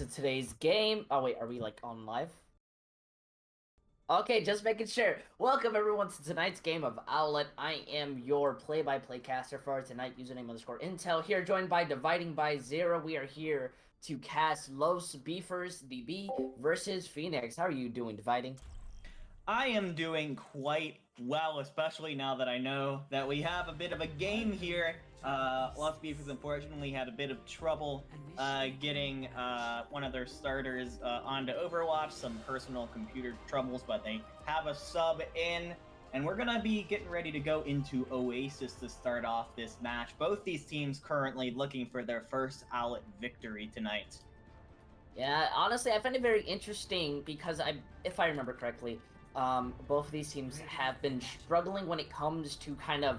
to today's game. Oh wait, are we like on live? Okay, just making sure. Welcome everyone to tonight's game of Owlet. I am your play-by-play caster for tonight, username _Intel. Here, joined by Dividing by Zero. We are here to cast Los Beefers, the B versus Phoenix. How are you doing, Dividing? I am doing quite well, especially now that I know that we have a bit of a game here. Lost Beefers unfortunately had a bit of trouble getting one of their starters onto Overwatch, some personal computer troubles, but they have a sub in, and we're going to be getting ready to go into Oasis to start off this match. Both these teams currently looking for their first Owlet victory tonight. Yeah, honestly, I find it very interesting because if I remember correctly, both of these teams have been struggling when it comes to kind of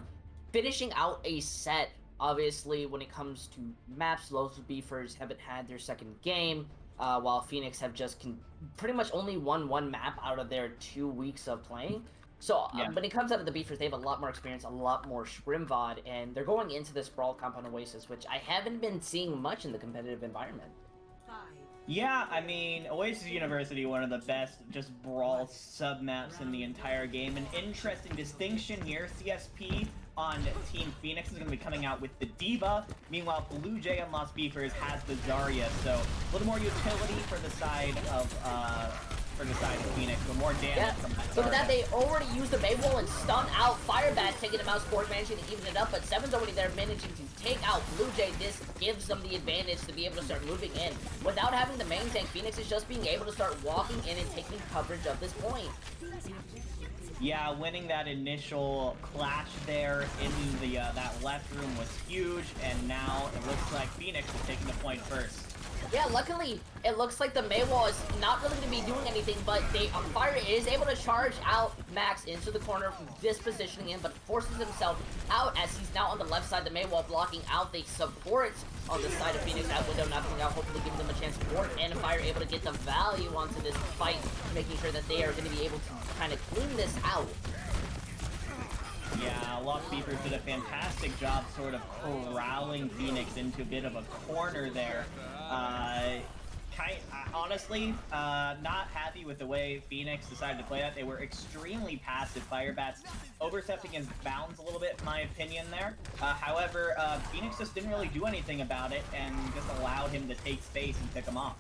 finishing out a set. Obviously, when it comes to maps, Los Beefers haven't had their second game, while Phoenix have just pretty much only won one map out of their 2 weeks of playing. So when it comes out of the Beefers, they have a lot more experience, a lot more scrim VOD, and they're going into this Brawl comp on Oasis, which I haven't been seeing much in the competitive environment. Yeah, I mean, Oasis University, one of the best just brawl sub-maps in the entire game. An interesting distinction here, CSP on Team Phoenix is going to be coming out with the D.Va. Meanwhile, Blue Jay on Lost Beefers has the Zarya, so a little more utility for the side of Phoenix, but more damage from that. Look at that, they already used the Maywall and stun out Firebat, taking him out, Sport managing to even it up, but Seven's already there managing to take out Blue Jay. This gives them the advantage to be able to start moving in. Without having the main tank, Phoenix is just being able to start walking in and taking coverage of this point. Yeah, winning that initial clash there in the that left room was huge, and now it looks like Phoenix is taking the point first. Yeah, luckily, it looks like the Maywall is not really going to be doing anything, but Fire is able to charge out Max into the corner, dispositioning him, but forces himself out as he's now on the left side. The Maywall blocking out the support on the side of Phoenix. That window knocking out, hopefully giving them a chance to work, and Fire able to get the value onto this fight, making sure that they are going to be able to kind of clean this out. Yeah, Lost Beefers did a fantastic job sort of corralling Phoenix into a bit of a corner there. Honestly, not happy with the way Phoenix decided to play that. They were extremely passive. Firebat's overstepping his bounds a little bit, in my opinion, there. However, Phoenix just didn't really do anything about it and just allowed him to take space and pick him off.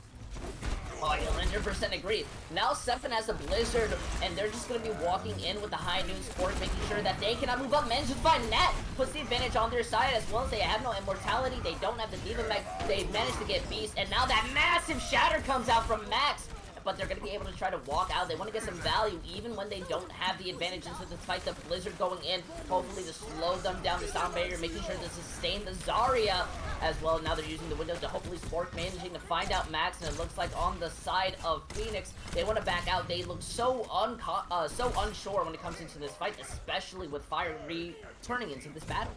Oh, I 100% agree. Now Seven has a Blizzard, and they're just going to be walking in with the high noon support, making sure that they cannot move up. Manages to find Net, puts the advantage on their side, as well as they have no immortality. They don't have the D.Va mech. They managed to get Beast, and now that massive shatter comes out from Max. But they're going to be able to try to walk out. They want to get some value even when they don't have the advantage into the fight. The Blizzard going in, hopefully to slow them down the sound barrier, making sure to sustain the Zarya as well. Now they're using the windows to hopefully Spork, managing to find out Max, and it looks like on the side of Phoenix, they want to back out. They look so unsure when it comes into this fight, especially with Fire returning into this battle.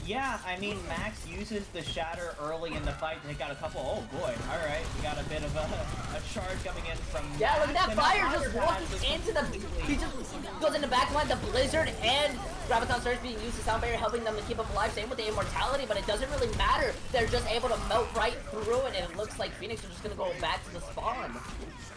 Yeah, I mean, Max uses the Shatter early in the fight to take out a couple. Oh boy, alright, we got a bit of a charge coming in from Yeah, Max, look at that Fire just walking into the... He just goes in the backline, the Blizzard and Graviton starts being used to sound barrier, helping them to keep up alive. Same with the immortality, but it doesn't really matter. They're just able to melt right through it, and it looks like Phoenix are just gonna go back to the spawn.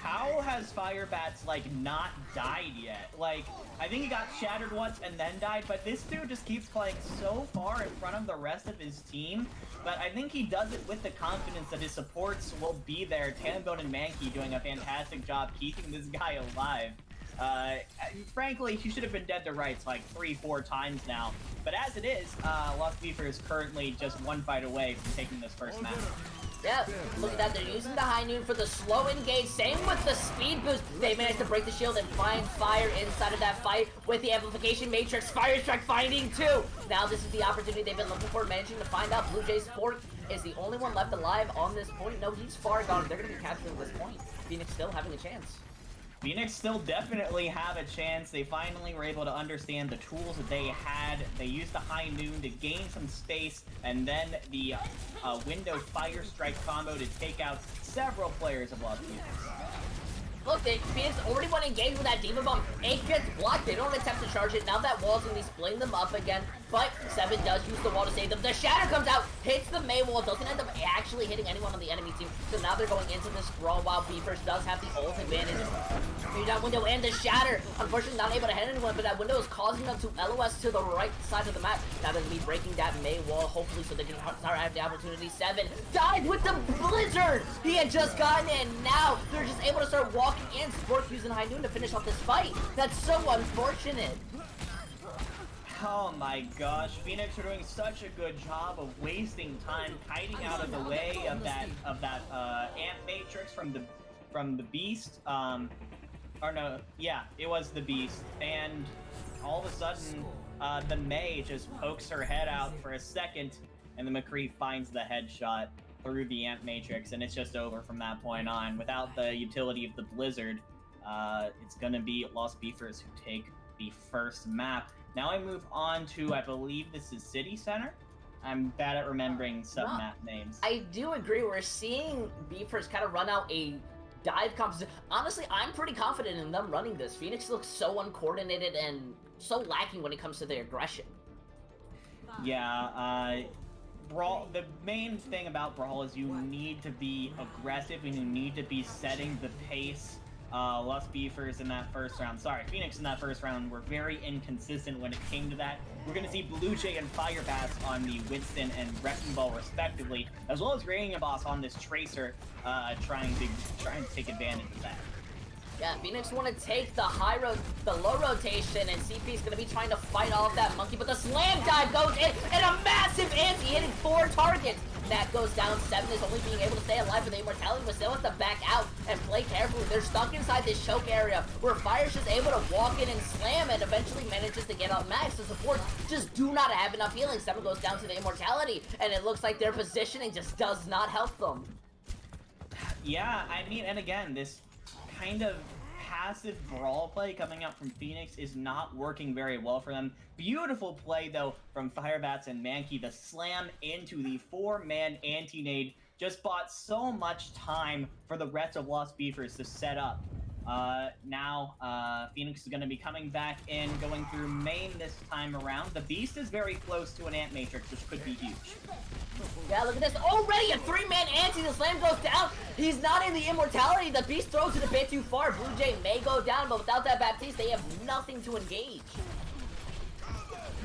How has Firebats, like, not died yet? Like, I think he got shattered once and then died, but this dude just keeps playing so far in front of the rest of his team. But I think he does it with the confidence that his supports will be there. Tannenbone and Mankey doing a fantastic job keeping this guy alive. Frankly, he should have been dead to rights like 3-4 times now. But as it is, Lost Beaver is currently just one fight away from taking this first match. Yeah, look at that. They're using the high noon for the slow engage. Same with the speed boost. They managed to break the shield and find Fire inside of that fight with the amplification matrix. Fire Strike finding two. Now this is the opportunity they've been looking for, managing to find out Blue Jay's Sport is the only one left alive on this point. No, he's far gone. They're going to be capturing this point. Phoenix still having a chance. Phoenix still definitely have a chance. They finally were able to understand the tools that they had. They used the high noon to gain some space, and then the window Fire Strike combo to take out several players of Lost Phoenix. Look, Phoenix already went engaged with that Diva Bomb. 8 gets blocked. They don't attempt to charge it. Now that wall's gonna be splitting them up again. But 7 does use the wall to save them. The Shatter comes out, hits the Mei wall, doesn't end up actually hitting anyone on the enemy team. So now they're going into this brawl while Beefers does have the ult advantage. Through that window and the Shatter. Unfortunately, not able to hit anyone, but that window is causing them to LOS to the right side of the map. Now they're gonna be breaking that Mei wall, hopefully, so they can start having the opportunity. 7 died with the Blizzard. He had just gotten in. Now they're just able to start walking in. Sport using High Noon to finish off this fight. That's so unfortunate. Oh my gosh, Phoenix are doing such a good job of wasting time, kiting out of the way of that Ant Matrix from the Beast. Or no, yeah, it was the Beast, and all of a sudden, the Mei just pokes her head out for a second, and the McCree finds the headshot through the Ant Matrix, and it's just over from that point on. Without the utility of the Blizzard, it's gonna be Lost Beefers who take the first map. Now I move on to, I believe this is City Center? I'm bad at remembering sub-map names. I do agree. We're seeing Beefers kind of run out a dive composition. Honestly, I'm pretty confident in them running this. Phoenix looks so uncoordinated and so lacking when it comes to their aggression. Yeah, Brawl, the main thing about Brawl is you need to be aggressive and you need to be setting the pace. Lost Beefers in that first round, Phoenix in that first round were very inconsistent when it came to that. We're going to see Blue Jay and Fire Bats on the Winston and Wrecking Ball respectively, as well as Radiant Boss on this Tracer, trying to take advantage of that. Yeah, Phoenix want to take the low rotation, and CP is going to be trying to fight all of that monkey, but the slam dive goes in, and a massive anti hitting 4 targets. That goes down. 7 is only being able to stay alive with the immortality, but still has to back out and play carefully. They're stuck inside this choke area where Fire's just able to walk in and slam and eventually manages to get out max. The supports just do not have enough healing. 7 goes down to the immortality, and it looks like their positioning just does not help them. Yeah, I mean, and again, this kind of passive brawl play coming out from Phoenix is not working very well for them. Beautiful play, though, from Firebats and Mankey. The slam into the 4-man anti-nade just bought so much time for the rest of Lost Beefers to set up. Now, Phoenix is going to be coming back in, going through main this time around. The Beast is very close to an Ant Matrix, which could be huge. Yeah, look at this. Already a 3-man anti. The slam goes down. He's not in the immortality. The Beast throws it a bit too far. Blue Jay may go down, but without that Baptiste, they have nothing to engage.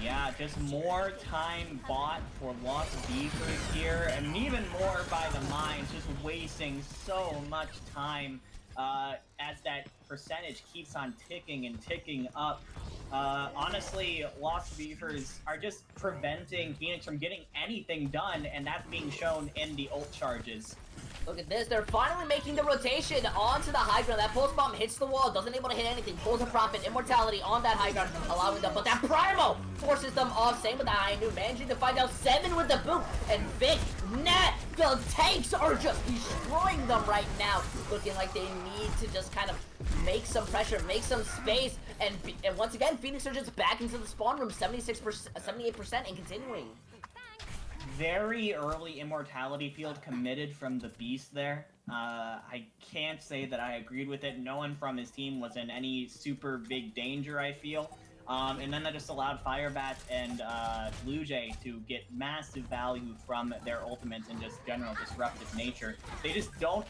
Yeah, just more time bought for Lost Beefers here, and even more by the Mines, just wasting so much time as that percentage keeps on ticking and ticking up. Honestly, Lost Beefers are just preventing Phoenix from getting anything done, and that's being shown in the ult charges. Look at this. They're finally making the rotation onto the high ground. That pulse bomb hits the wall, doesn't able to hit anything. Pulls a profit, immortality on that high ground, allowing them. But that Primo forces them off. Same with the High Noon, managing to find out 7 with the boot. And Vic, Nat, the tanks are just destroying them right now. Looking like they need to just kind of make some pressure, make some space. And once again, Phoenix are just back into the spawn room, 76%, 78% and continuing. Very early immortality field committed from the Beast there. I can't say that I agreed with it. No one from his team was in any super big danger, I feel. And then that just allowed Firebat and Blue Jay to get massive value from their ultimates and just general disruptive nature. They just don't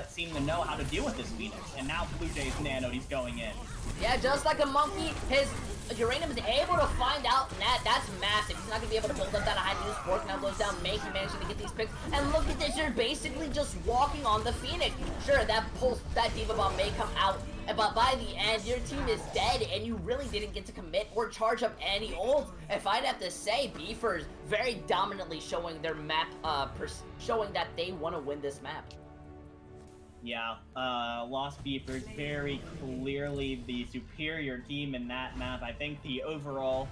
seem to know how to deal with this Phoenix. And now Blue Jay's nanoed, he's going in. Yeah, just like a monkey, his Uranium is able to find out Nat. That's massive. He's not going to be able to build up that high news fork. Now goes down Mankey, managing to get these picks. And look at this, you're basically just walking on the Phoenix. Sure, that pulse, that Diva Bomb may come out, but by the end, your team is dead, and you really didn't get to commit or charge up any ult. If I'd have to say, Beefers very dominantly showing their map, showing that they want to win this map. Yeah, Lost Beefers very clearly the superior team in that map. I think the overall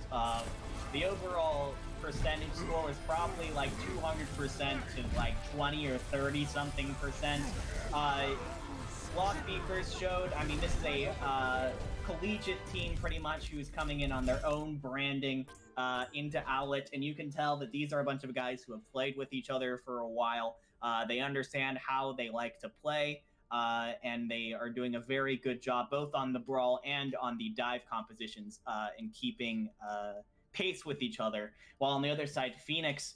percentage score is probably like 200% to like 20 or 30 something percent. Lost Beefers showed, I mean, this is a collegiate team pretty much who's coming in on their own branding into Owlet, and you can tell that these are a bunch of guys who have played with each other for a while. They understand how they like to play. and they are doing a very good job both on the brawl and on the dive compositions in keeping pace with each other. While on the other side, Phoenix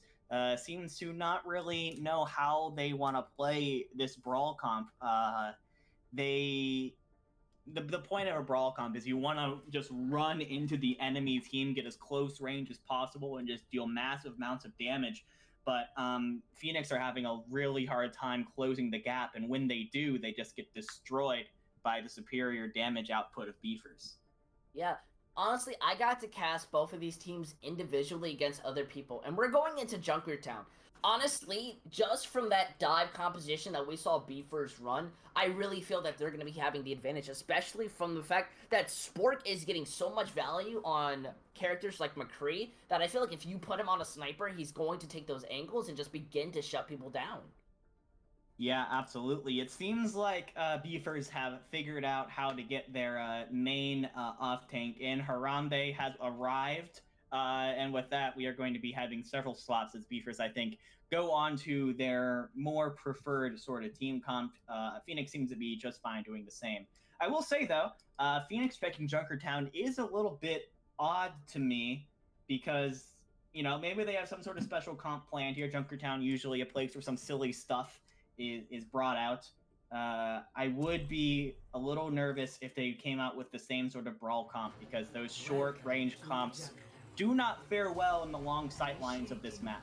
seems to not really know how they want to play this brawl comp. The point of a brawl comp is you want to just run into the enemy team, get as close range as possible, and just deal massive amounts of damage. But Phoenix are having a really hard time closing the gap, and when they do, they just get destroyed by the superior damage output of Beefers. Yeah, honestly, I got to cast both of these teams individually against other people, and we're going into Junkertown. Honestly, just from that dive composition that we saw Beefers run, I really feel that they're going to be having the advantage, especially from the fact that Spork is getting so much value on characters like McCree that I feel like if you put him on a sniper, he's going to take those angles and just begin to shut people down. Yeah, absolutely. It seems like Beefers have figured out how to get their main off-tank in. Harambe has arrived, and with that, we are going to be having several slots as Beefers, I think, go on to their more preferred sort of team comp. Phoenix seems to be just fine doing the same. I will say, though, Phoenix picking Junkertown is a little bit odd to me because, you know, maybe they have some sort of special comp planned here. Junkertown usually a place where some silly stuff is brought out. I would be a little nervous if they came out with the same sort of brawl comp because those short range comps do not fare well in the long sight lines of this map.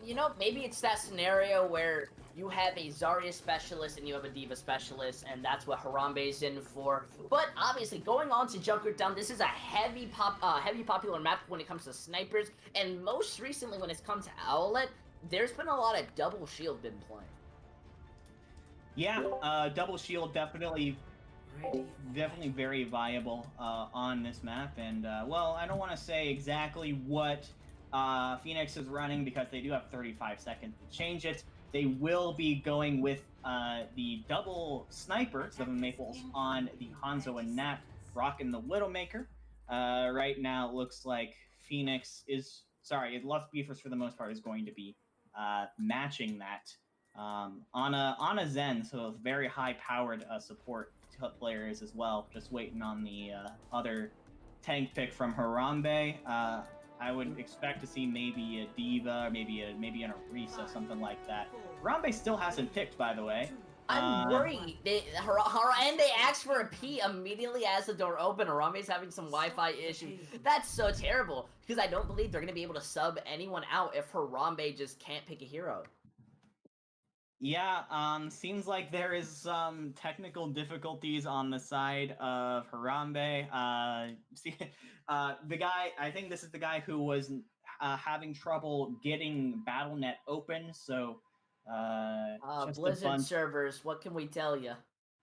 You know, maybe it's that scenario where you have a Zarya specialist and you have a D.Va specialist, and that's what Harambe's in for. But obviously, going on to Junkertown, this is a heavy popular map when it comes to snipers, and most recently when it's come to Owlet, there's been a lot of double shield been playing. Yeah, double shield definitely very viable on this map. And well, I don't want to say exactly what Phoenix is running because they do have 35 seconds to change it. They will be going with the double sniper, 7 Maples, on the Hanzo and Nat, rocking the Widowmaker. Right now, it looks like Phoenix is, Lost Beefers for the most part is going to be matching that on a Zen, so very high-powered support players as well. Just waiting on the other tank pick from Harambe. I would expect to see maybe a D.Va, maybe an Orisa, something like that. Harambe still hasn't picked, by the way. I'm worried. And they asked for a P immediately as the door opened. Harambe's having some Wi-Fi issues. That's so terrible, because I don't believe they're going to be able to sub anyone out if Harambe just can't pick a hero. Yeah, seems like there is some technical difficulties on the side of Harambe. The guy, I think this is the guy who was having trouble getting BattleNet open, so Blizzard servers, what can we tell you?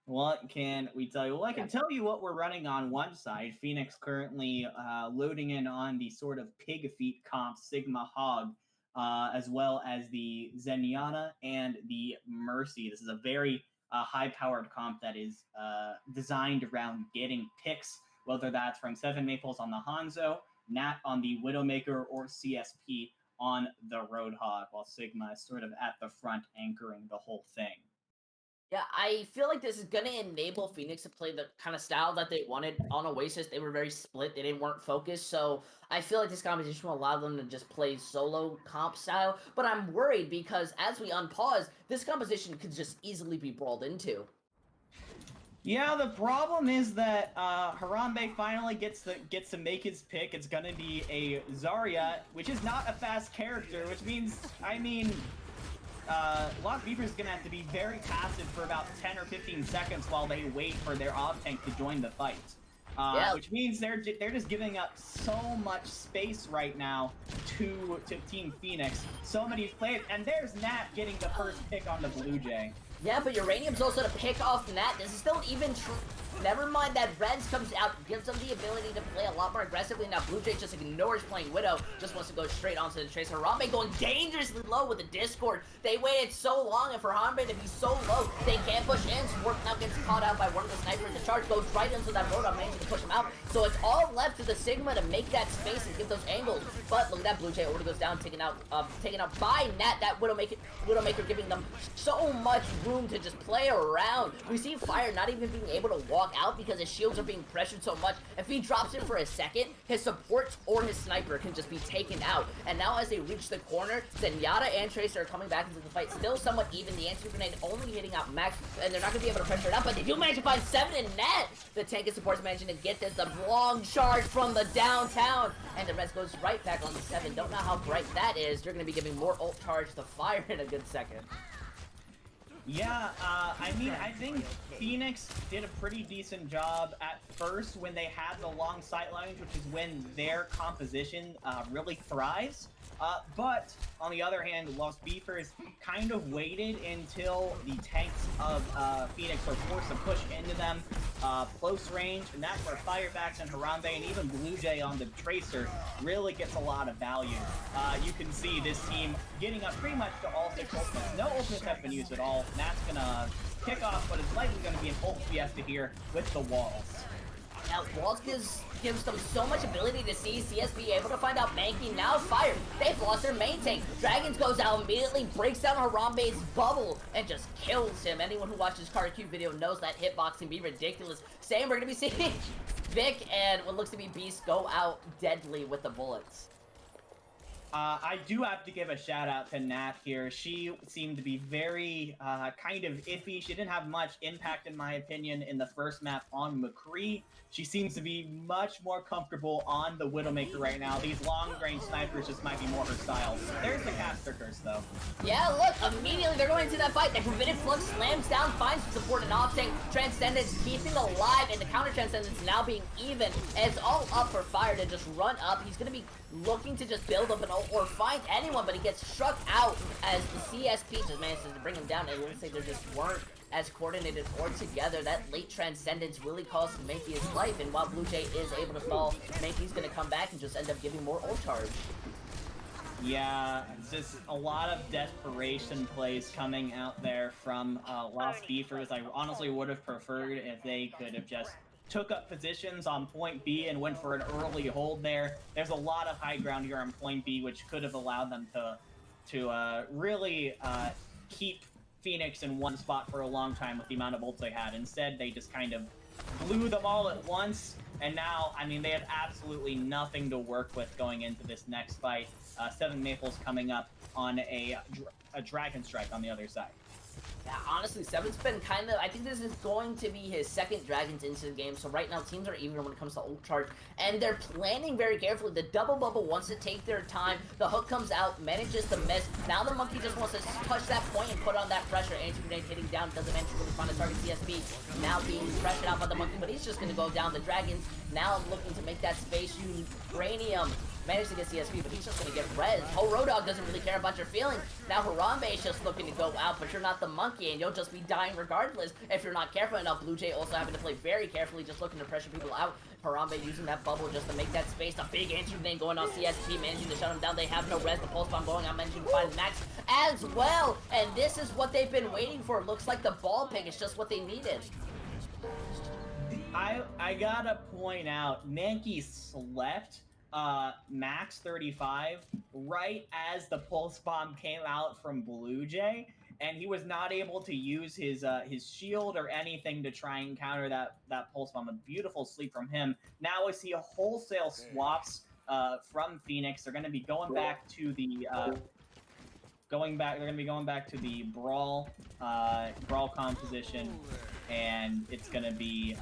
What can we tell you? Well, I can tell you what we're running on one side. Phoenix currently loading in on the sort of pig feet comp Sigma Hog, as well as the Zenyatta and the Mercy. This is a very high-powered comp that is designed around getting picks, whether that's from 7 Maples on the Hanzo, Nat on the Widowmaker, or CSP on the Roadhog, while Sigma is sort of at the front anchoring the whole thing. Yeah, I feel like this is going to enable Phoenix to play the kind of style that they wanted on Oasis. They were very split. They weren't focused. So I feel like this competition will allow them to just play solo comp style. But I'm worried because as we unpause, this composition could just easily be brawled into. Yeah, the problem is that Harambe finally gets to make his pick. It's going to be a Zarya, which is not a fast character, which means, Lost Beaver is going to have to be very passive for about 10 or 15 seconds while they wait for their off-tank to join the fight. Which means they're just giving up so much space right now to Team Phoenix. So many plays, and there's Nat getting the first pick on the Blue Jay. Yeah, but Uranium's also to pick off Nat. This is still even true. Never mind that Reds comes out, gives them the ability to play a lot more aggressively. Now Blue Jay just ignores playing Widow, just wants to go straight onto the Tracer. Harambe going dangerously low with the Discord. They waited so long, and for Harambe to be so low, they can't push in. Swark now gets caught out by one of the snipers. The charge goes right into that Roadhog, managing to push him out. So it's all left to the Sigma to make that space and get those angles. But look at that, Blue Jay already goes down, taken out by Nat. That Widowmaker giving them so much room to just play around. We see Fire not even being able to walk out because his shields are being pressured so much. If he drops it for a second, his support or his sniper can just be taken out. And now as they reach the corner, Zenyatta and Tracer are coming back into the fight. Still somewhat even. The anti-grenade only hitting out Max, and they're not going to be able to pressure it out, but they do manage to find 7 in net. The tank and support's managing to get this. The long charge from the downtown, and the rest goes right back on the 7. Don't know how bright that is. They're going to be giving more ult charge to Fire in a good second. Yeah, I mean, I think Phoenix did a pretty decent job at first when they had the long sight lines, which is when their composition really thrives. But on the other hand, Lost Beefers kind of waited until the tanks of Phoenix were forced to push into them close range, and that's where Firebacks and Harambe and even Blue Jay on the Tracer really gets a lot of value. You can see this team getting up pretty much to all 6 ultimates. No ultimates have been used at all. Matt's gonna kick off, but it's likely gonna be an ult fiesta here with the walls. Now, Walls gives them so much ability to see CSB able to find out Mankey. Now Fire, they've lost their main tank. Dragons goes out immediately, breaks down Harambe's bubble, and just kills him. Anyone who watches Cube video knows that hitbox can be ridiculous. Same, we're gonna be seeing Vic and what looks to be Beast go out deadly with the bullets. I do have to give a shout out to Nat here. She seemed to be very kind of iffy. She didn't have much impact, in my opinion, in the first map on McCree. She seems to be much more comfortable on the Widowmaker right now. These long-range snipers just might be more her style. There's the caster curse, though. Yeah, look, immediately they're going into that fight. The Prevented Flux slams down, finds support and off-tank. Transcendence keeping alive, and the counter Transcendence now being even. And it's all up for Fire to just run up. He's going to be looking to just build up an ult or find anyone, but he gets struck out as the CSP just manages to bring him down. It looks like they just weren't as coordinated or together. That late Transcendence really cost Mankey his life, and while Blue Jay is able to stall, Mankey's gonna come back and just end up giving more ult charge. Yeah, it's just a lot of desperation plays coming out there from Lost Beefers. I honestly would have preferred if they could have just took up positions on point B and went for an early hold there. There's a lot of high ground here on point B, which could have allowed them to really keep Phoenix in one spot for a long time with the amount of ults they had. Instead, they just kind of blew them all at once, and now, I mean, they had absolutely nothing to work with going into this next fight. 7 Maples coming up on a Dragon Strike on the other side. Yeah, honestly, Seven's been kind of... I think this is going to be his second Dragons into the game, so right now teams are even when it comes to ult charge, and they're planning very carefully. The double bubble wants to take their time. The hook comes out, manages to miss. Now the Monkey just wants to touch that point and put on that pressure. Anti-grenade hitting down, doesn't manage to really find a target. CSP now being pressured out by the Monkey, but he's just going to go down. The Dragons now looking to make that space. Uranium managed to get CSP, but he's just going to get res. Whole Roadhog doesn't really care about your feelings. Now Harambe is just looking to go out, but you're not the Monkey, and you'll just be dying regardless if you're not careful enough. Blue Jay also having to play very carefully, just looking to pressure people out. Harambe using that bubble just to make that space. A big answer thing going on. CSP managing to shut him down. They have no res. The pulse bomb going on, managing to find Max as well. And this is what they've been waiting for. Looks like the ball pick is just what they needed. I gotta point out, Mankey slept Max 35 right as the pulse bomb came out from Blue Jay, and he was not able to use his shield or anything to try and counter that pulse bomb. A beautiful sleep from him. Now we see a wholesale swaps from Phoenix. They're going to be going back to the They're going to be going back to the brawl composition, and it's going to be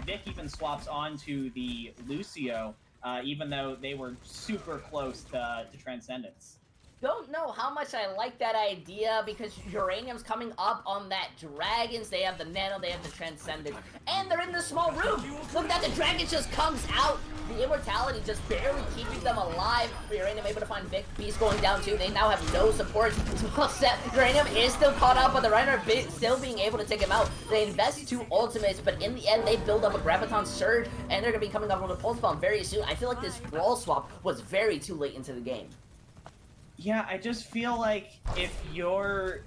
Vic even swaps onto the Lucio. Even though they were super close to Transcendence. Don't know how much I like that idea, because Uranium's coming up on that Dragons. They have the Nano, they have the Transcendence, and they're in the small room. Look at that, the Dragon just comes out, The immortality just barely keeping them alive. Uranium able to find Vic. Beast going down too. They now have no support. Uranium is still caught up, but the Reiner still being able to take him out. They invest 2 ultimates, but in the end, they build up a Graviton Surge, and they're going to be coming up with a Pulse Bomb very soon. I feel like this Brawl swap was very too late into the game. Yeah, I just feel like if you're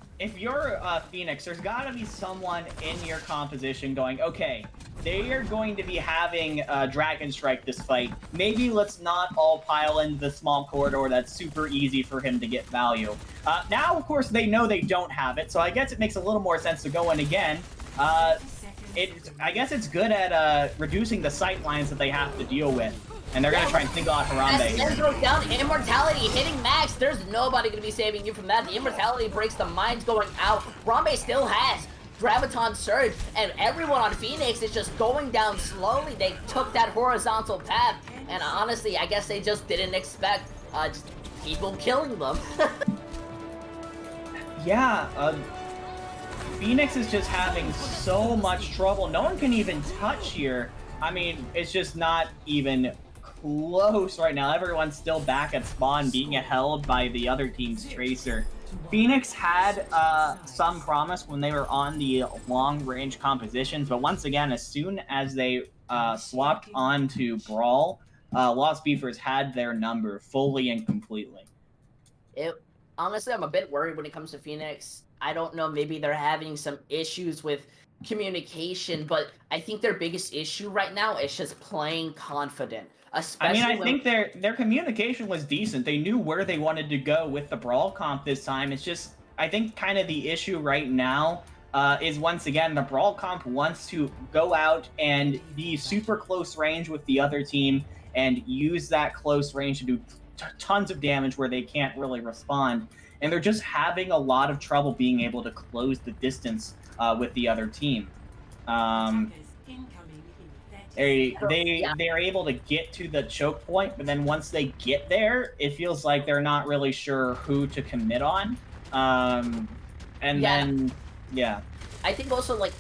Phoenix, there's gotta be someone in your composition going, okay, they are going to be having Dragon Strike this fight. Maybe let's not all pile into the small corridor that's super easy for him to get value. Now, of course, they know they don't have it, so I guess it makes a little more sense to go in again. I guess it's good at reducing the sight lines that they have to deal with. And they're gonna try and single out Harambe. As throws down Immortality hitting Max, there's nobody gonna be saving you from that. The Immortality breaks the mines going out. Harambe still has Graviton Surge, and everyone on Phoenix is just going down slowly. They took that horizontal path, and honestly, I guess they just didn't expect just people killing them. Yeah, Phoenix is just having so much trouble. No one can even touch here. I mean, it's just not even close right now. Everyone's still back at spawn being held by the other team's Tracer. Phoenix had some promise when they were on the long-range compositions, but once again, as soon as they swapped on to Brawl, Lost Beavers had their number fully and completely. Honestly, I'm a bit worried when it comes to Phoenix. I don't know, maybe they're having some issues with communication, but I think their biggest issue right now is just playing confident. Especially I think their communication was decent. They knew where they wanted to go with the Brawl comp this time. It's just, I think kind of the issue right now is, once again, the Brawl comp wants to go out and be super close range with the other team and use that close range to do tons of damage where they can't really respond. And they're just having a lot of trouble being able to close the distance with the other team. They're able to get to the choke point, but then once they get there, it feels like they're not really sure who to commit on. Then, I think also, like,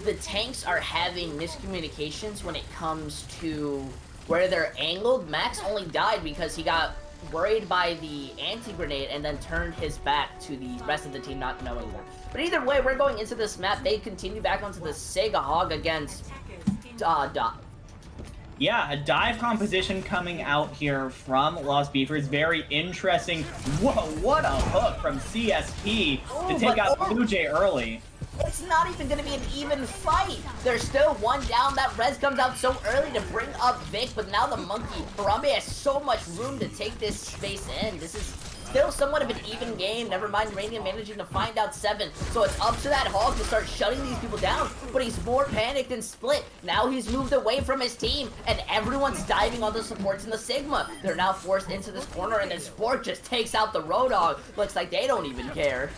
the tanks are having miscommunications when it comes to where they're angled. Max only died because he got worried by the anti-grenade and then turned his back to the rest of the team, not knowing them. But either way, we're going into this map. They continue back onto the Sega Hog against Yeah, a dive composition coming out here from Lost Beavers. Very interesting. Whoa, what a hook from CSP to take out Blue Jay early. It's not even going to be an even fight. There's still one down. That res comes out so early to bring up Vic, but now the Monkey. Harambe has so much room to take this space in. This is still somewhat of an even game. Never mind Uranium managing to find out 7. So it's up to that Hog to start shutting these people down. But he's more panicked and split. Now he's moved away from his team, and everyone's diving on the supports in the Sigma. They're now forced into this corner, and then Sport just takes out the Roadhog. Looks like they don't even care.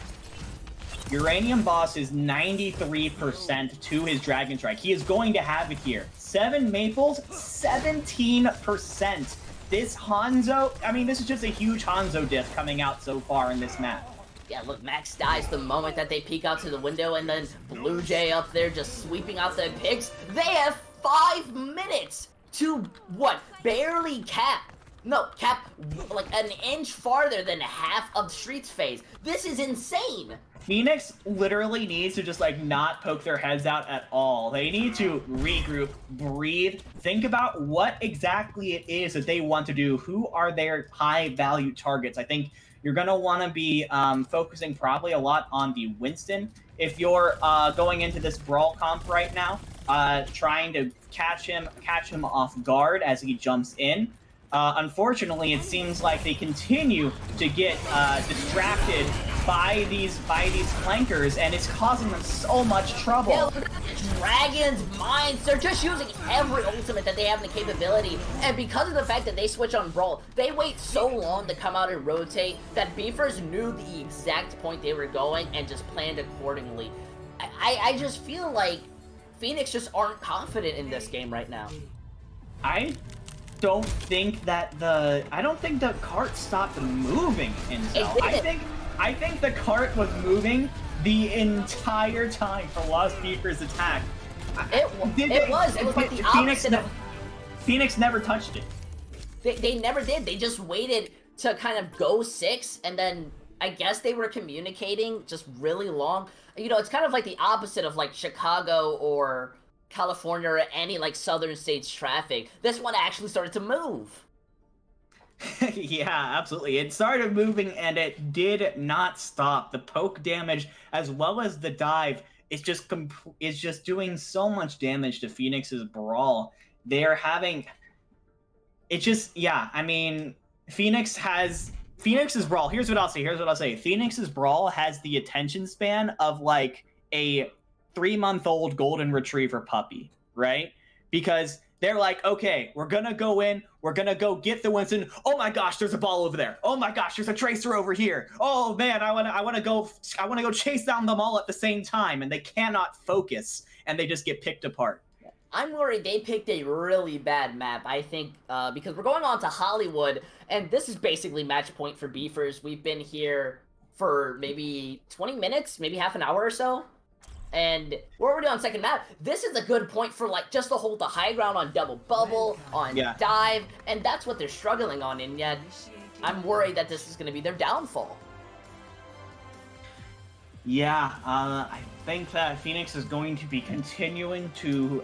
Uranium Boss is 93% to his Dragon Strike. He is going to have it here. 7 Maples, 17%. This Hanzo, I mean, this is just a huge Hanzo diff coming out so far in this map. Yeah, look, Max dies the moment that they peek out to the window, and then Blue Jay up there just sweeping out the picks. They have 5 minutes to, what, barely cap like an inch farther than half of Streets phase. This is insane. Phoenix literally needs to just, like, not poke their heads out at all. They need to regroup, breathe, think about what exactly it is that they want to do. Who are their high-value targets? I think you're going to want to be focusing probably a lot on the Winston. If you're going into this Brawl comp right now, trying to catch him off guard as he jumps in. Unfortunately, it seems like they continue to get distracted by these flankers, and it's causing them so much trouble. Yeah, Dragons, Mines, they're just using every ultimate that they have in the capability, and because of the fact that they switch on Brawl, they wait so long to come out and rotate that Beefers knew the exact point they were going and just planned accordingly. I just feel like Phoenix just aren't confident in this game right now. I don't think the cart stopped moving in Cell. I think the cart was moving the entire time for Lost Beaver's attack. It was like the opposite of... Phoenix never touched it. They never did. They just waited to kind of go 6, and then I guess they were communicating just really long. You know, it's kind of like the opposite of like Chicago or California or any like southern states traffic. This one actually started to move. Yeah, absolutely. It started moving and it did not stop. The poke damage as well as the dive is just doing so much damage to Phoenix's Brawl. They're having it just yeah, I mean, Phoenix's Brawl. Here's what I'll say. Phoenix's Brawl has the attention span of like a 3-month-old golden retriever puppy, right? Because they're like, okay, we're gonna go in, we're gonna go get the Winston. Oh my gosh, there's a ball over there. Oh my gosh, there's a Tracer over here. Oh man, I wanna go chase down them all at the same time, and they cannot focus, and they just get picked apart. I'm worried they picked a really bad map, I think, because we're going on to Hollywood, and this is basically match point for Beefers. We've been here for maybe 20 minutes, maybe half an hour or so, and we're already on second map. This is a good point for, like, just to hold the high ground on double bubble, on dive, and that's what they're struggling on, and yet I'm worried that this is going to be their downfall. Yeah, I think that Phoenix is going to be continuing to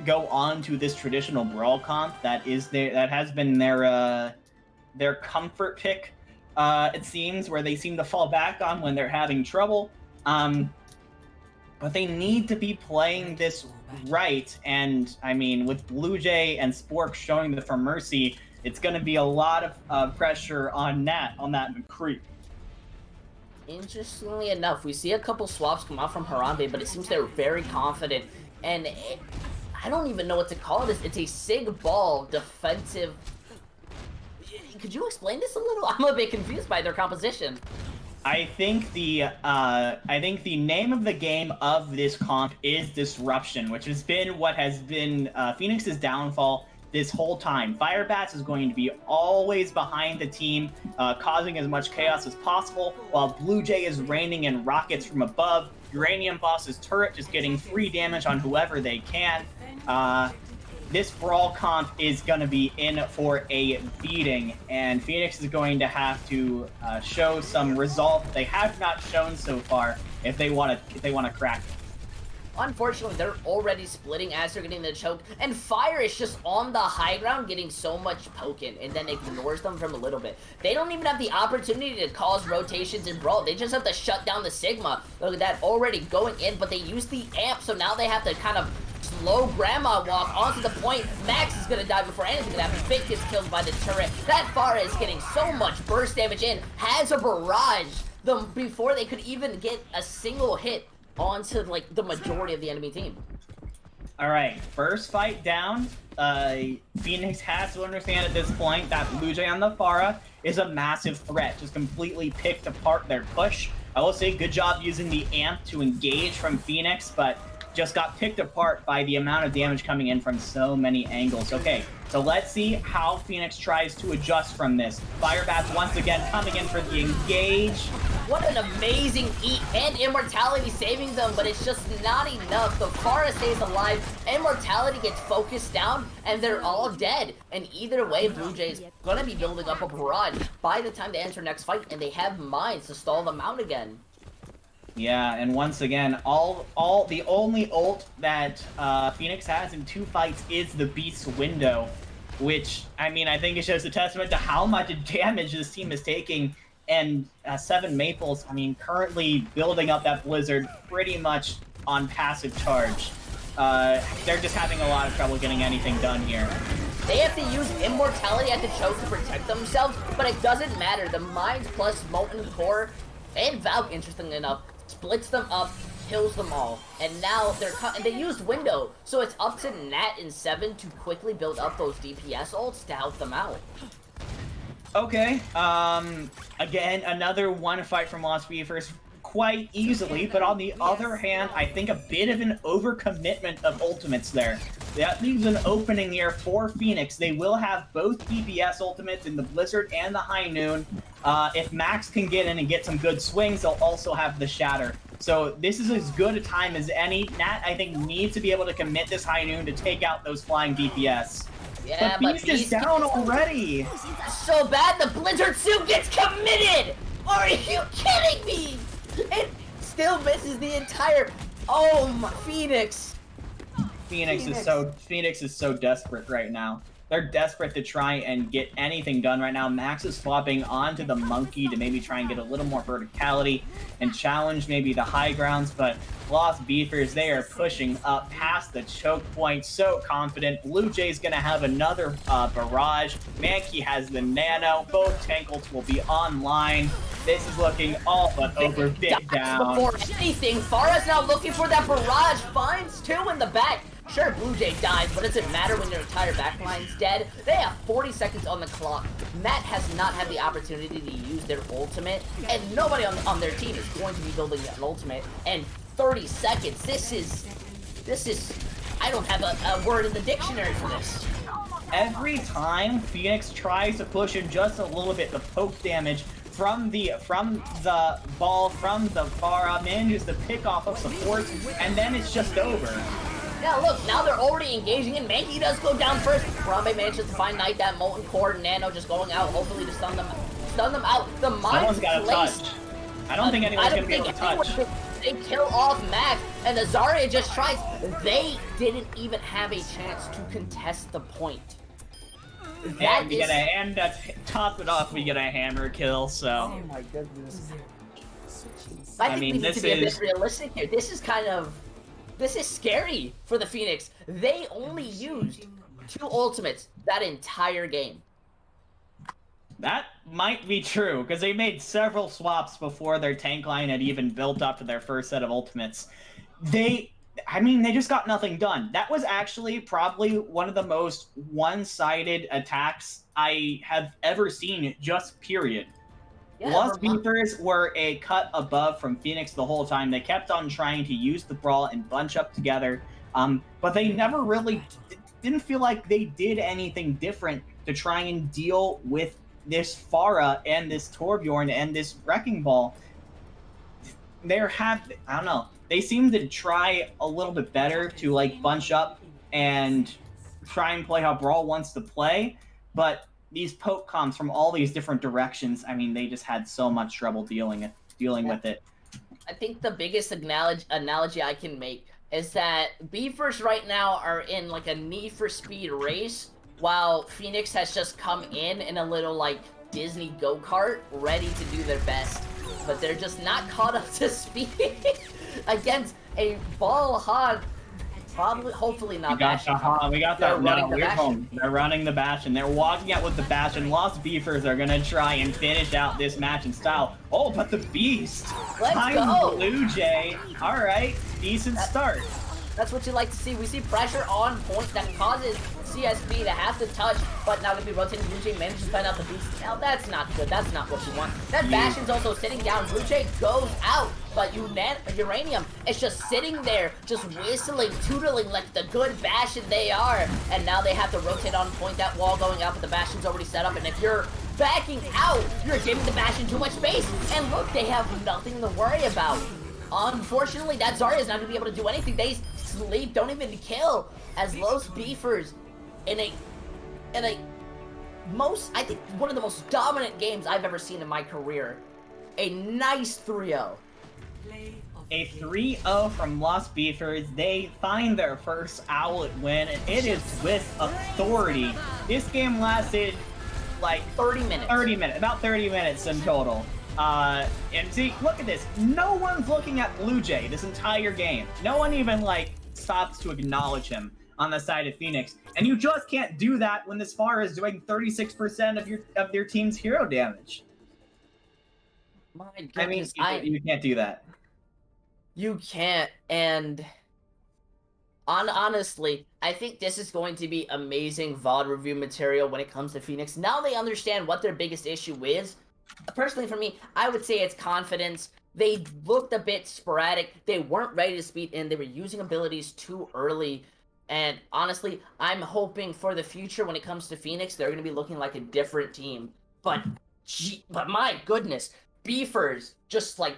go on to this traditional Brawl comp that has been their comfort pick, it seems, where they seem to fall back on when they're having trouble. But they need to be playing this right, and I mean, with Blue Jay and Spork showing the For Mercy, it's going to be a lot of pressure on that McCree. Interestingly enough, we see a couple swaps come out from Harambe, but it seems they're very confident, and I don't even know what to call this. It's a Sig Ball defensive. Could you explain this a little? I'm a bit confused by their composition. I think the name of the game of this comp is Disruption, which has been what has been Phoenix's downfall this whole time. Firebats is going to be always behind the team, causing as much chaos as possible, while Blue Jay is raining in rockets from above. Uranium Boss's turret just getting free damage on whoever they can. This Brawl comp is going to be in for a beating, and Phoenix is going to have to show some resolve that they have not shown so far if they want to crack it. Unfortunately, they're already splitting as they're getting the choke, and Fire is just on the high ground getting so much poking, and then ignores them from a little bit. They don't even have the opportunity to cause rotations in Brawl. They just have to shut down the Sigma. Look at that, already going in, but they use the amp, so now they have to kind of slow Grandma walk onto the point. Max is going to die before anything can happen. Fake gets killed by the turret. That Fire is getting so much burst damage in, has a barrage before they could even get a single hit onto like the majority of the enemy team. All right, first fight down. Phoenix has to understand at this point that Blue Jay on the Pharah is a massive threat. Just completely picked apart their push. I will say good job using the amp to engage from Phoenix, but just got picked apart by the amount of damage coming in from so many angles. Okay, so let's see how Phoenix tries to adjust from this. Firebats once again coming in for the engage. What an amazing eat, and Immortality saving them, but it's just not enough. The Pharah stays alive, Immortality gets focused down, and they're all dead. And either way, Blue Jay's gonna be building up a barrage by the time they enter next fight, and they have mines to stall them out again. Yeah, and once again, the only ult that Phoenix has in 2 fights is the Beast's Window, which, I mean, I think it shows a testament to how much damage this team is taking. And 7 Maples, I mean, currently building up that Blizzard pretty much on passive charge. They're just having a lot of trouble getting anything done here. They have to use Immortality at the choke to protect themselves, but it doesn't matter. The Mines plus Molten Core and Valk, interestingly enough, splits them up, kills them all, and now they used Window, so it's up to Nat and 7 to quickly build up those DPS ults to help them out. Okay, again, another one fight from Lost Beavers quite easily, but on the other hand, I think a bit of an overcommitment of ultimates there. That leaves an opening here for Phoenix. They will have both DPS ultimates in the Blizzard and the High Noon. If Max can get in and get some good swings, they'll also have the Shatter. So this is as good a time as any. Nat, I think, needs to be able to commit this High Noon to take out those flying DPS. Yeah, but Beast is down already. So bad the Blizzard suit gets committed! Are you kidding me? It still misses the entire... Oh my... Phoenix. Phoenix is so desperate right now. They're desperate to try and get anything done right now. Max is swapping onto the monkey to maybe try and get a little more verticality and challenge maybe the high grounds, but Lost Beefers, they are pushing up past the choke point, so confident. Blue Jay's gonna have another barrage. Mankey has the nano. Both Tankles will be online. This is looking all but over. Big down. Before anything, Farah's now looking for that barrage. Finds two in the back. Sure, Blue Jay dies, but does it matter when your entire backline's dead? They have 40 seconds on the clock. Matt has not had the opportunity to use their ultimate, and nobody on their team is going to be building an ultimate. And 30 seconds, this is, I don't have a word in the dictionary for this. Every time Phoenix tries to push in just a little bit, the poke damage from the ball, from the Farah, manages to pick off of support, and then it's just over. Now look, now they're already engaging, and Mankey does go down first. Harambe manages to find Knight, that Molten Core, Nano just going out, hopefully to stun them out. The Someone's got a touch. I don't think anyone's going to be able to touch. They kill off Max, and the Zarya just tries. They didn't even have a chance to contest the point. And we get to top it off, we get a hammer kill, so... Oh my goodness. I think we need to be a bit realistic here. This is scary for the Phoenix. They only used 2 ultimates that entire game. That might be true, because they made several swaps before their tank line had even built up to their first set of ultimates. They just got nothing done. That was actually probably one of the most one-sided attacks I have ever seen, just period. Yeah, Lost Beefers were a cut above from Phoenix the whole time. They kept on trying to use the brawl and bunch up together, but they never really didn't feel like they did anything different to try and deal with this Farah and this Torbjorn and this Wrecking Ball. I don't know. They seem to try a little bit better to like bunch up and try and play how Brawl wants to play, but these poke comms from all these different directions, I mean, they just had so much trouble dealing with it. I think the biggest analogy I can make is that Beefers right now are in like a Need for Speed race, while Phoenix has just come in a little like Disney go-kart, ready to do their best. But they're just not caught up to speed against a ball hog. Probably, hopefully not. We got that. No, we're home. They're running the Bastion. They're walking out with the Bastion. Lost Beefers are gonna try and finish out this match in style. Oh, but the Beast! Let's go! Blue Jay. All right, decent start. That's what you like to see. We see pressure on point that causes CSB to have to touch, but now gonna be rotating. Blue Jay manages to find out the Beast. Now that's not good. That's not what you want. That Bastion's also sitting down. Blue Jay goes out, but Uranium is just sitting there, just whistling, tootling like the good Bastion they are. And now they have to rotate on point. That wall going out, but the Bastion's already set up. And if you're backing out, you're giving the Bastion too much space. And look, they have nothing to worry about. Unfortunately, that Zarya is not gonna be able to do anything. They sleep, don't even kill, as Lost Beefers in a I think one of the most dominant games I've ever seen in my career. A nice 3-0. A 3-0 from Lost Beefers. They find their first Owlet win, and it is with authority. This game lasted like 30 minutes. About 30 minutes in total. And see, look at this. No one's looking at Blue Jay this entire game. No one even like stops to acknowledge him on the side of Phoenix. And you just can't do that when this Farah is doing 36% of your team's hero damage. My goodness, I mean, you can't do that. You can't, and honestly, I think this is going to be amazing VOD review material when it comes to Phoenix. Now they understand what their biggest issue is. Personally, for me, I would say it's confidence. They looked a bit sporadic. They weren't ready to speed in. They were using abilities too early. And honestly, I'm hoping for the future when it comes to Phoenix, they're going to be looking like a different team. But my goodness, Beefers just like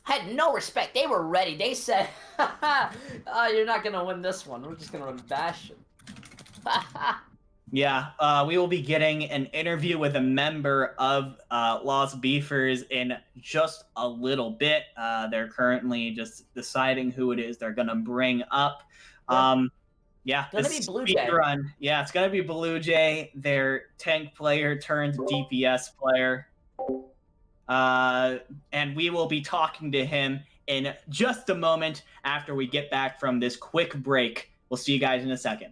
had no respect. They were ready. They said, you're not going to win this one. We're just going to run Bastion. Yeah, we will be getting an interview with a member of Lost Beefers in just a little bit. They're currently just deciding who it is they're gonna bring up. Yeah. Yeah, Gonna this be Blue speed Jay. run. Yeah, it's gonna be Blue Jay, their tank player turned DPS player. And we will be talking to him in just a moment after we get back from this quick break. We'll see you guys in a second.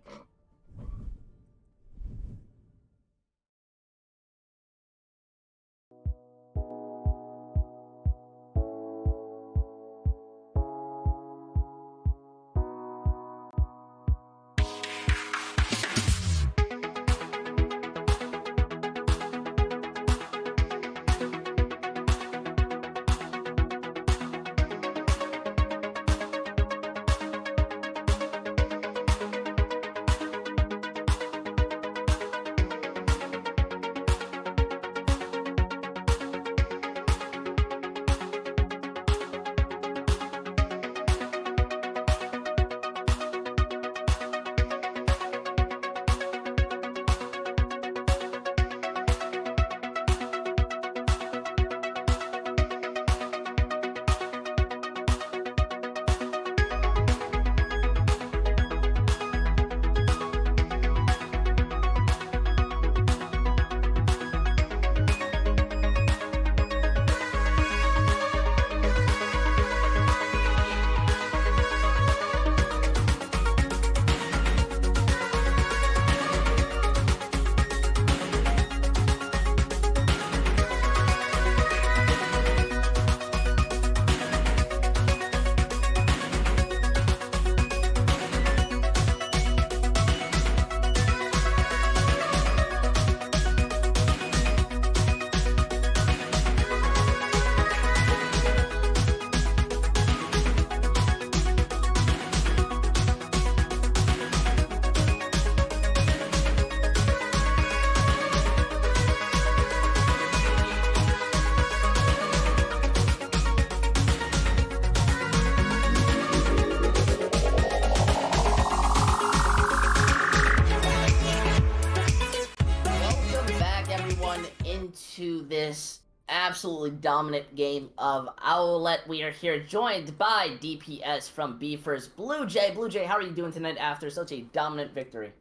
Welcome back, everyone, into this absolutely dominant game of Owlet. We are here joined by DPS from Beefers, Blue Jay. Blue Jay, how are you doing tonight after such a dominant victory?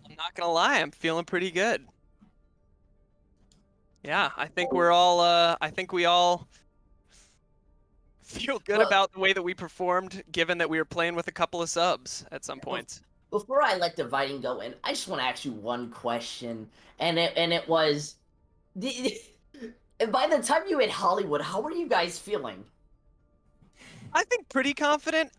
I'm not gonna lie, I'm feeling pretty good. Yeah, I think we all feel good Well, about the way that we performed, given that we were playing with a couple of subs at some points. before I let dividing go in, I just want to ask you one question, and it was, by the time you hit Hollywood, how were you guys feeling? I think pretty confident.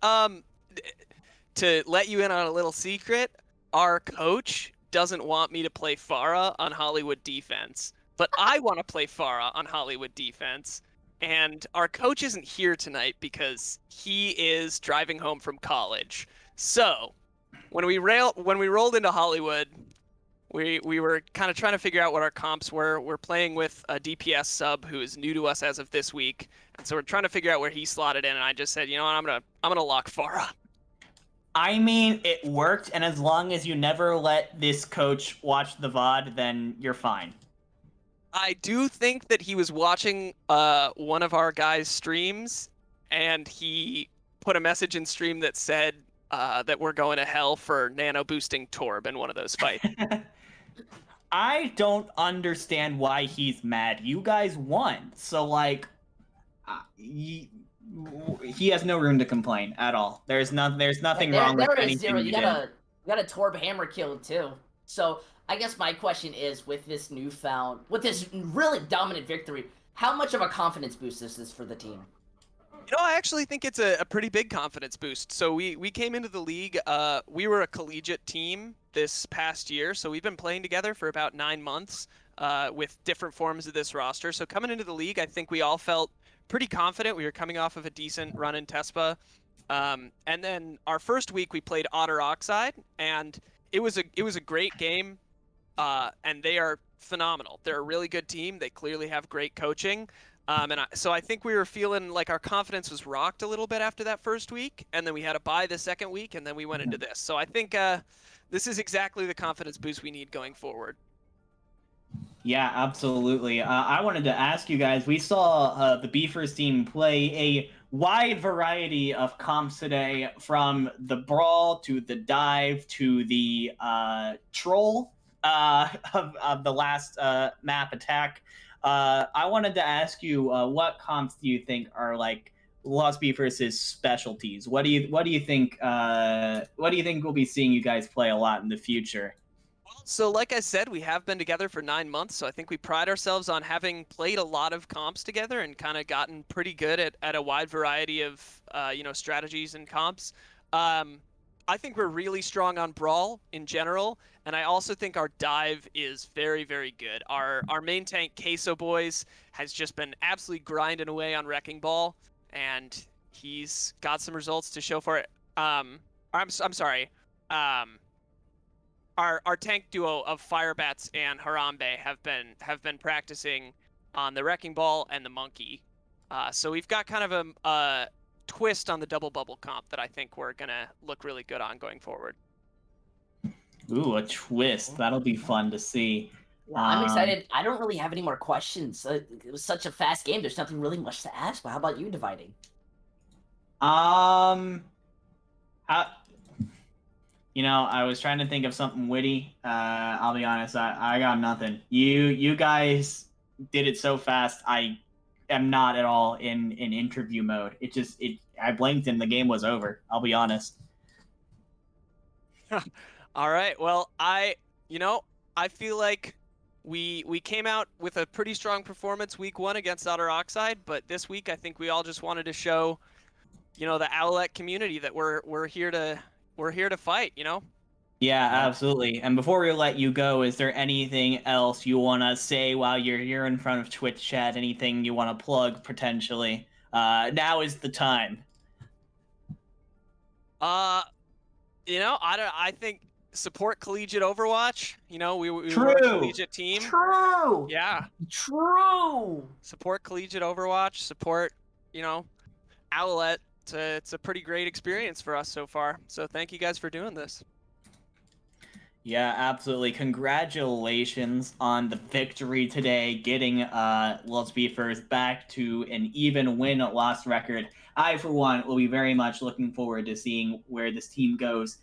To let you in on a little secret, our coach doesn't want me to play Pharah on Hollywood defense, but I want to play Pharah on Hollywood defense. And our coach isn't here tonight because he is driving home from college. So when we rolled into Hollywood, we were kind of trying to figure out what our comps were. We're playing with a DPS sub who is new to us as of this week, and so we're trying to figure out where he slotted in. And I just said, you know what, I'm gonna lock Pharah. I mean, it worked, and as long as you never let this coach watch the VOD, then you're fine. I do think that he was watching one of our guys' streams, and he put a message in stream that said that we're going to hell for nano boosting Torb in one of those fights. I don't understand why he's mad. You guys won, so like, he has no room to complain at all. There's nothing wrong with There is anything zero. you You did. got a Torb hammer kill too. So I guess my question is, with this really dominant victory, how much of a confidence boost is this for the team? You know, I actually think it's a pretty big confidence boost. So we came into the league, we were a collegiate team this past year, so we've been playing together for about 9 months with different forms of this roster. So coming into the league, I think we all felt pretty confident. We were coming off of a decent run in Tespa. And then our first week we played Otter Oxide, and it was a great game. And they are phenomenal. They're a really good team. They clearly have great coaching. So I think we were feeling like our confidence was rocked a little bit after that first week, and then we had a bye the second week, and then we went into this. So I think this is exactly the confidence boost we need going forward. Yeah, absolutely. I wanted to ask you guys, we saw the Beefers team play a wide variety of comps today, from the brawl to the dive to the troll of the last map attack. I wanted to ask you, what comps do you think are like Lost Beefers' specialties? What do you think we'll be seeing you guys play a lot in the future? So like I said, we have been together for 9 months, so I think we pride ourselves on having played a lot of comps together and kind of gotten pretty good at a wide variety of strategies and comps. I think we're really strong on brawl in general, and I also think our dive is very, very good. Our main tank Queso Boys has just been absolutely grinding away on Wrecking Ball, and he's got some results to show for it. I'm sorry. Our tank duo of Firebats and Harambe have been practicing on the Wrecking Ball and the Monkey. So we've got kind of a twist on the double bubble comp that I think we're gonna look really good on going forward. Ooh, a twist. That'll be fun to see. Yeah, I'm excited. I don't really have any more questions. It was such a fast game. There's nothing really much to ask. But how about you, Dividing? How, I was trying to think of something witty. I'll be honest, I got nothing. You guys did it so fast. I am not at all in interview mode. I blinked and the game was over. I'll be honest. All right. Well, I feel like we came out with a pretty strong performance week 1 against Outer Oxide, but this week I think we all just wanted to show, the Owlet community that we're here to fight, Yeah, absolutely. And before we let you go, is there anything else you want to say while you're here in front of Twitch chat? Anything you want to plug potentially? Now is the time. I think support collegiate Overwatch. We were a collegiate team. True. Yeah. True. Support collegiate Overwatch. Support, Owlet. It's a pretty great experience for us so far. So thank you guys for doing this. Yeah, absolutely. Congratulations on the victory today, getting Lost Beefers back to an even win-loss record. I, for one, will be very much looking forward to seeing where this team goes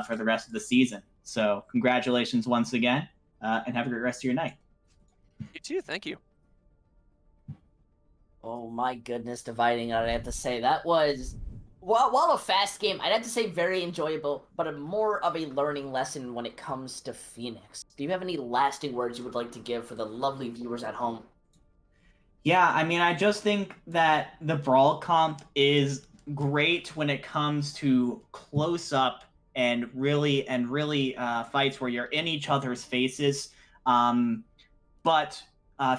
for the rest of the season. So congratulations once again, and have a great rest of your night. You too. Thank you. Oh my goodness, Dividing, I'd have to say that was, while a fast game, I'd have to say very enjoyable, but more of a learning lesson when it comes to Phoenix. Do you have any lasting words you would like to give for the lovely viewers at home? Yeah, I just think that the Brawl comp is great when it comes to close up and really fights where you're in each other's faces. But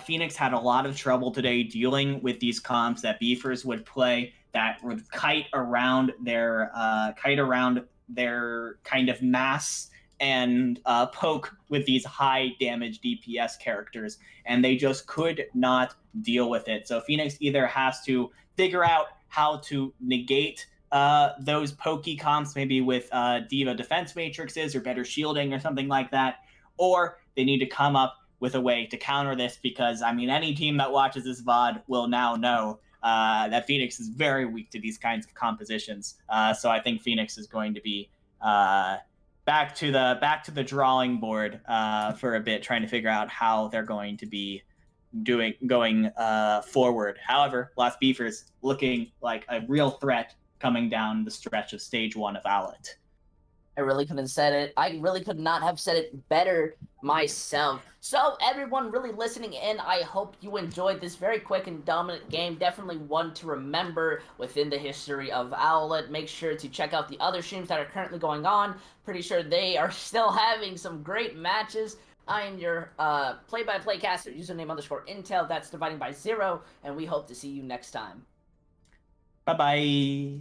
Phoenix had a lot of trouble today dealing with these comps that Beefers would play that would kite around their kind of mass and poke with these high damage DPS characters, and they just could not deal with it. So Phoenix either has to figure out how to negate those pokey comps, maybe with Diva defense matrices or better shielding or something like that, or they need to come up with a way to counter this, because any team that watches this VOD will now know that Phoenix is very weak to these kinds of compositions. So I think Phoenix is going to be back to the drawing board for a bit, trying to figure out how they're going to be going forward. However, Lost Beefers looking like a real threat coming down the stretch of stage 1 of Owlet. I really couldn't said it. I really could not have said it better myself. So everyone really listening in, I hope you enjoyed this very quick and dominant game. Definitely one to remember within the history of Owlet. Make sure to check out the other streams that are currently going on. Pretty sure they are still having some great matches. I am your play-by-play caster, username _Intel. That's dividing by 0, and we hope to see you next time. Bye-bye.